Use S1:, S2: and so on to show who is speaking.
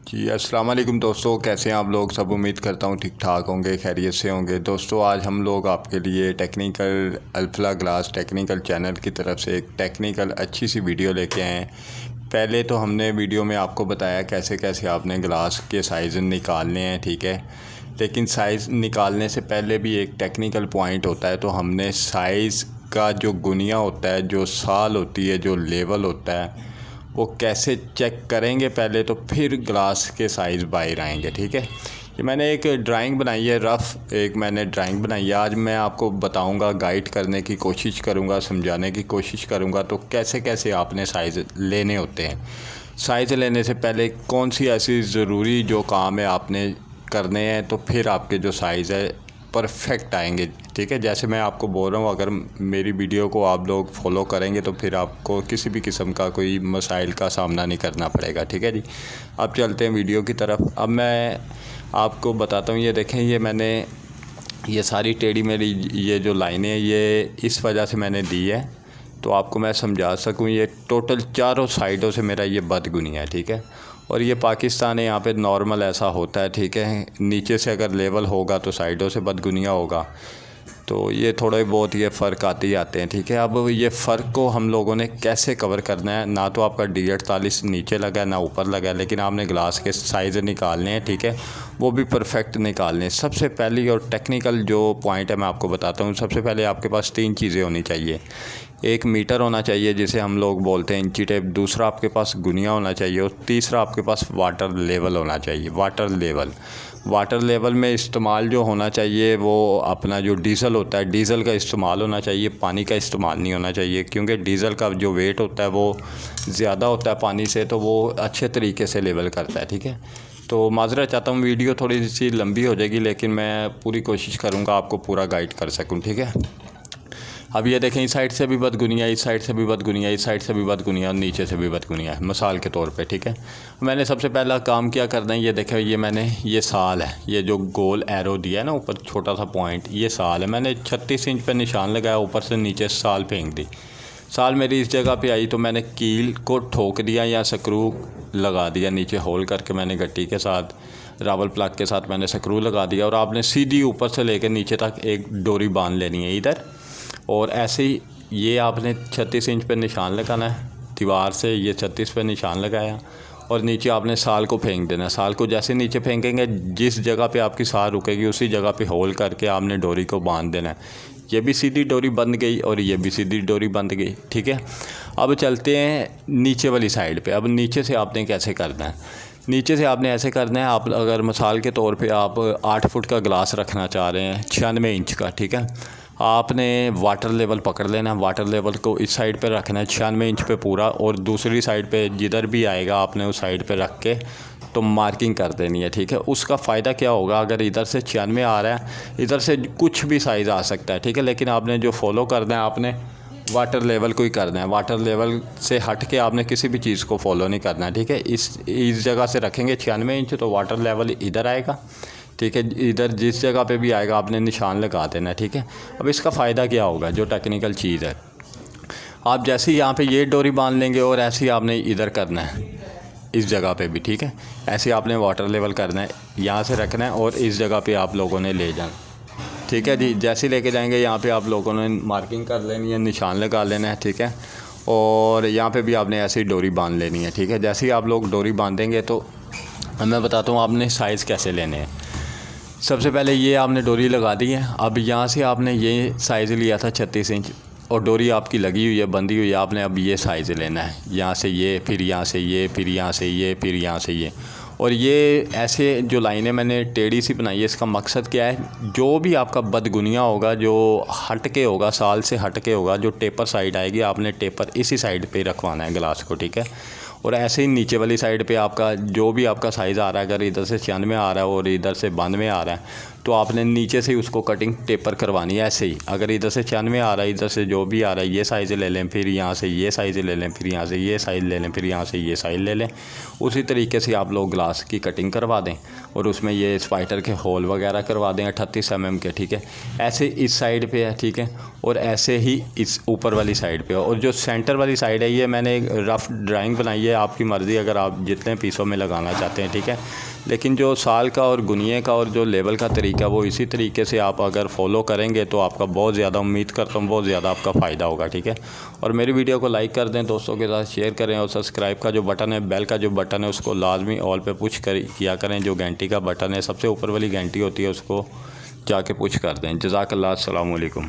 S1: जी अस्सलाम वालेकुम दोस्तों, कैसे हैं आप लोग। सब उम्मीद करता हूँ ठीक ठाक होंगे, खैरियत से होंगे। दोस्तों आज हम लोग आपके लिए technical Alfalah glass technical channel की तरफ से एक टेक्निकल अच्छी सी वीडियो लेके आए हैं। पहले तो हमने वीडियो में आपको बताया कैसे कैसे आपने ग्लास के साइज़ निकालने हैं, ठीक है। लेकिन साइज़ निकालने से पहले भी एक टेक्निकल पॉइंट होता है। तो हमने साइज़ का जो गुनिया होता है, जो साल होती है, जो लेवल होता है, वो कैसे चेक करेंगे पहले, तो फिर ग्लास के साइज़ बाहर आएंगे, ठीक है। ये मैंने एक ड्राइंग बनाई है, रफ़ एक मैंने ड्राइंग बनाई है। आज मैं आपको बताऊंगा, गाइड करने की कोशिश करूंगा, समझाने की कोशिश करूंगा तो कैसे कैसे आपने साइज़ लेने होते हैं। साइज़ लेने से पहले कौन सी ऐसी ज़रूरी जो काम है आपने करने हैं, तो फिर आपके जो साइज़ है परफेक्ट आएंगे, ठीक है। जैसे मैं आपको बोल रहा हूँ, अगर मेरी वीडियो को आप लोग फॉलो करेंगे तो फिर आपको किसी भी किस्म का कोई मसाइल का सामना नहीं करना पड़ेगा, ठीक है जी। अब चलते हैं वीडियो की तरफ। अब मैं आपको बताता हूँ, ये देखें, ये मैंने ये सारी टेढ़ी मेरी ये जो लाइनें ये इस वजह से मैंने दी है, तो आपको मैं समझा सकूँ। ये टोटल चारों साइडों से मेरा ये बदगुनिया है, ठीक है। और ये पाकिस्तान है, यहाँ पे नॉर्मल ऐसा होता है, ठीक है। नीचे से अगर लेवल होगा तो साइडों से बदगुनिया होगा, तो ये थोड़े बहुत ये फ़र्क आते ही आते हैं, ठीक है। अब ये फ़र्क को हम लोगों ने कैसे कवर करना है, ना तो आपका D48 नीचे लगा है ना ऊपर लगा है, लेकिन आपने ग्लास के साइज़ निकालने हैं, ठीक है, वो भी परफेक्ट निकालने हैं। सबसे पहली और टेक्निकल जो पॉइंट है मैं आपको बताता हूँ। सबसे पहले आपके पास 3 चीज़ें होनी चाहिए। एक मीटर होना चाहिए जिसे हम लोग बोलते हैं इंची टेप, दूसरा आपके पास गुनिया होना चाहिए, और तीसरा आपके पास वाटर लेवल होना चाहिए। वाटर लेवल में इस्तेमाल जो होना चाहिए वो अपना जो डीज़ल होता है, डीज़ल का इस्तेमाल होना चाहिए, पानी का इस्तेमाल नहीं होना चाहिए, क्योंकि डीज़ल का जो वेट होता है वो ज़्यादा होता है पानी से, तो वो अच्छे तरीके से लेवल करता है, ठीक है। तो माज़रत चाहता हूँ, वीडियो थोड़ी सी लंबी हो जाएगी, लेकिन मैं पूरी कोशिश करूँगा आपको पूरा गाइड कर सकूँ, ठीक है। अब ये देखें, इस साइड से भी बदगुनिया, इस साइड से भी बदगुनिया, इस साइड से भी बदगुनिया और नीचे से भी बदगुनिया है, मिसाल के तौर पे, ठीक है। मैंने सबसे पहला काम क्या करना है, ये देखें, ये मैंने ये साल है, ये जो गोल एरो दिया है ना ऊपर छोटा सा पॉइंट, ये साल है। मैंने 36 इंच पे निशान लगाया, ऊपर से नीचे साल फेंक दी। साल मेरी इस जगह पे आई तो मैंने कील को ठोक दिया या स्क्रू लगा दिया, नीचे होल करके मैंने गट्टी के साथ रावल प्लग के साथ मैंने स्क्रू लगा दिया। और आपने सीधी ऊपर से लेकर नीचे तक एक डोरी बांध लेनी है इधर, और ऐसे ही ये आपने 36 इंच पे निशान लगाना है दीवार से, ये 36 पे निशान लगाया, और नीचे आपने साल को फेंक देना। साल को जैसे नीचे फेंकेंगे, जिस जगह पे आपकी साल रुकेगी उसी जगह पे होल करके आपने डोरी को बांध देना है। ये भी सीधी डोरी बंध गई और ये भी सीधी डोरी बंध गई, ठीक है। अब चलते हैं नीचे वाली साइड पे। अब नीचे से आपने कैसे करना है, नीचे से आपने ऐसे करना है। आप अगर मिसाल के तौर पे आप 8 फुट का ग्लास रखना चाह रहे हैं 96 इंच का, ठीक है, आपने वाटर लेवल पकड़ लेना है। वाटर लेवल को इस साइड पे रखना है 96 इंच पे पूरा, और दूसरी साइड पे जिधर भी आएगा आपने उस साइड पे रख के तो मार्किंग कर देनी है, ठीक है। उसका फ़ायदा क्या होगा, अगर इधर से 96 आ रहा है, इधर से कुछ भी साइज़ आ सकता है, ठीक है, लेकिन आपने जो फॉलो करना है, आपने वाटर लेवल को ही करना है। वाटर लेवल से हट के आपने किसी भी चीज़ को फॉलो नहीं करना है, ठीक है। इस जगह से रखेंगे 96 इंच तो वाटर लेवल इधर आएगा, ठीक है। इधर जिस जगह पे भी आएगा आपने निशान लगा देना है, ठीक है। अब इसका फ़ायदा क्या होगा, जो टेक्निकल चीज़ है, आप जैसे ही यहाँ पे ये डोरी बांध लेंगे और ऐसे ही आपने इधर करना है इस जगह पे भी, ठीक है। ऐसे आपने वाटर लेवल करना है, यहाँ से रखना है और इस जगह पे आप लोगों ने ले जाना, ठीक है जी। जैसे ही लेके जाएंगे यहाँ पे आप लोगों ने मार्किंग कर लेनी है, निशान लगा लेना है, ठीक है। और यहाँ पे भी आपने ऐसी डोरी बांध लेनी है, ठीक है। जैसे ही आप लोग डोरी बांधेंगे तो मैं बताता हूँ आपने साइज़ कैसे लेने हैं। सबसे पहले ये आपने डोरी लगा दी है। अब यहाँ से आपने ये साइज़ लिया था 36 इंच, और डोरी आपकी लगी हुई है, बंधी हुई है। आपने अब ये साइज़ लेना है, यहाँ से ये, फिर यहाँ से ये, फिर यहाँ से ये, फिर यहाँ से ये। और ये ऐसे जो लाइनें मैंने टेढ़ी सी बनाई है, इसका मकसद क्या है, जो भी आपका बदगुनिया होगा, जो हट के होगा, साल से हट के होगा, जो टेपर साइड आएगी, आपने टेपर इसी साइड पे रखवाना है ग्लास को, ठीक है। और ऐसे ही नीचे वाली साइड पे आपका जो भी आपका साइज़ आ रहा है, अगर इधर से 96 आ रहा है और इधर से 92 आ रहा है, तो आपने नीचे से ही उसको कटिंग टेपर करवानी है ऐसे ही। अगर इधर से 96 आ रहा है, इधर से जो भी आ रहा है, ये साइज़ ले लें, फिर यहाँ से ये साइज़ ले लें, फिर यहाँ से ये साइज़ ले लें, फिर यहाँ से ये साइज़ ले लें। उसी तरीके से आप लोग ग्लास की कटिंग करवा दें और उसमें ये स्पाइडर के होल वगैरह करवा दें 38 mm के, ठीक है। ऐसे इस साइड पे है, ठीक है, और ऐसे ही इस ऊपर वाली साइड पे। और जो सेंटर वाली साइड है, ये मैंने एक रफ़ ड्राइंग बनाई है, आपकी मर्ज़ी अगर आप जितने पीसों में लगाना चाहते हैं, ठीक है। लेकिन जो साल का और गुनिये का और जो लेवल का तरीका वो इसी तरीके से आप अगर फॉलो करेंगे तो आपका बहुत ज़्यादा, उम्मीद करता हूँ बहुत ज़्यादा आपका फ़ायदा होगा, ठीक है। और मेरी वीडियो को लाइक कर दें, दोस्तों के साथ शेयर करें, और सब्सक्राइब का जो बटन है, बेल का जो बटन है, उसको लाजमी ऑल पे पुश किया करें। जो घंटी का बटन है, सबसे ऊपर वाली घंटी होती है, उसको जाके पुश कर दें। जज़ाकल्लाह, अस्सलाम वालेकुम।